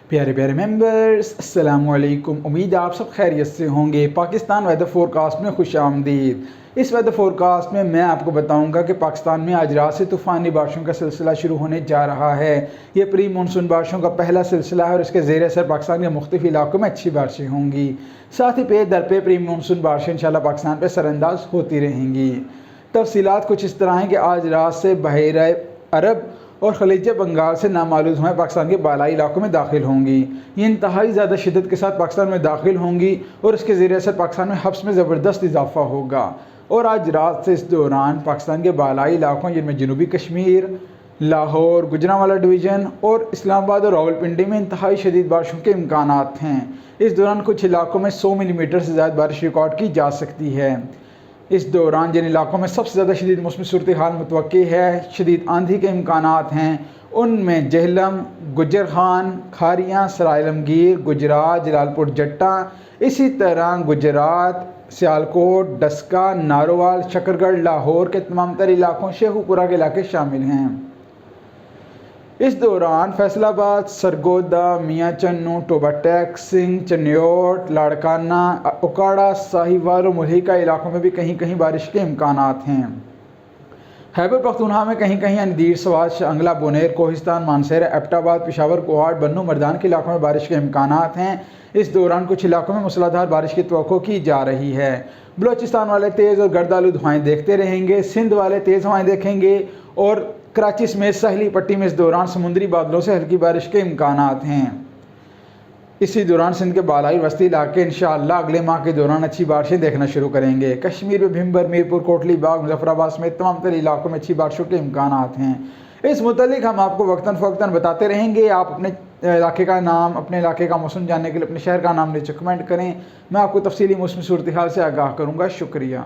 प्यारे प्यारे मेंबर्स, अस्सलाम वालेकुम। उम्मीद है आप सब खैरियत से होंगे। पाकिस्तान वेदर फोरकास्ट में खुश आमदीद। इस वेदर फोरकास्ट में मैं आपको बताऊंगा कि पाकिस्तान में आज रात से तूफ़ानी बारिशों का सिलसिला शुरू होने जा रहा है। ये प्री मानसून बारिशों का पहला सिलसिला है और इसके ज़ेर असर पाकिस्तान के मुख्तलिफ इलाकों में अच्छी बारिशें होंगी। साथ ही पे दर पे प्री मानसून बारिशें इंशाल्लाह पाकिस्तान पर सरअंदाज होती रहेंगी। तफसीलात कुछ इस तरह हैं कि आज रात से बहरा अरब और खलीज बंगाल से नामालूम हवाएं पाकिस्तान के बालाई इलाकों में दाखिल होंगी। ये इंतहाई ज़्यादा शिद्दत के साथ पाकिस्तान में दाखिल होंगी और इसके ज़रिए असर पाकिस्तान में हब्स में ज़बरदस्त इजाफा होगा। और आज रात से इस दौरान पाकिस्तान के बालाई इलाकों जिनमें जनूबी कश्मीर, लाहौर, गुजरांवाला डिवीज़न और इस्लामाबाद और रावलपिंडी में इंतहाई शदीद बारिशों के इम्कानात हैं। इस दौरान कुछ इलाकों में 100 मिलीमीटर से ज़्यादा बारिश रिकॉर्ड की जा सकती है। इस दौरान जिन इलाकों में सबसे ज़्यादा शदीद मौसमी सूरत हाल मुतवक्की है, शदीद आंधी के इम्कानात हैं, उनमें जहलम, गुजर खान, खारियाँ, सराय आलमगीर, गुजरात, जलालपुर जट्टा, इसी तरह गुजरात, सियालकोट, डस्का, नारोवाल, शकरगढ़, लाहौर के तमाम तर इलाकों, शेखुपुरा के इलाके शामिल हैं। इस दौरान फैसलाबाद, सरगोदा, मियाँ चन्नू, टोबाटेक, सिंह, चन्योट, लाड़काना, उकाड़ा, साहिवाल और मुल्हिका इलाकों में भी कहीं कहीं बारिश के इम्कानात हैं। खैबर पख्तूनख्वा में कहीं कहीं अंदीर, सवात, शांगला, बोनेर, कोहिस्तान, मानसेरा, एबटाबाद, पेशावर, कोहाट, बन्नू, मर्दान के इलाकों में बारिश के इम्कानात हैं। इस दौरान कुछ इलाकों में मूसलाधार बारिश की तवक्को की जा रही है। बलोचिस्तान वाले तेज़ और गर्दालूद हवाएँ देखते रहेंगे, सिंध वाले तेज़ हवाएँ देखेंगे और कराची समेत साहली पट्टी में इस दौरान समुद्री बादलों से हल्की बारिश के इम्कानात हैं। इसी दौरान सिंध के बालाई वस्ती इलाके इंशाअल्लाह अगले माह के दौरान अच्छी बारिशें देखना शुरू करेंगे। कश्मीर में भिम्बर, मीरपुर, कोटली बाग, मुजफ्फराबाद समेत तमाम तर इलाकों में अच्छी बारिशों के इम्कानात हैं। इस मुतालिक हम आपको वक्तन फ़वक्तन बताते रहेंगे। आप अपने इलाके का नाम, अपने इलाके का मौसम जानने के लिए अपने शहर का नाम नीचे कमेंट करें। मैं आपको तफसीली मौसमी सूरत हाल से आगाह करूँगा। शुक्रिया।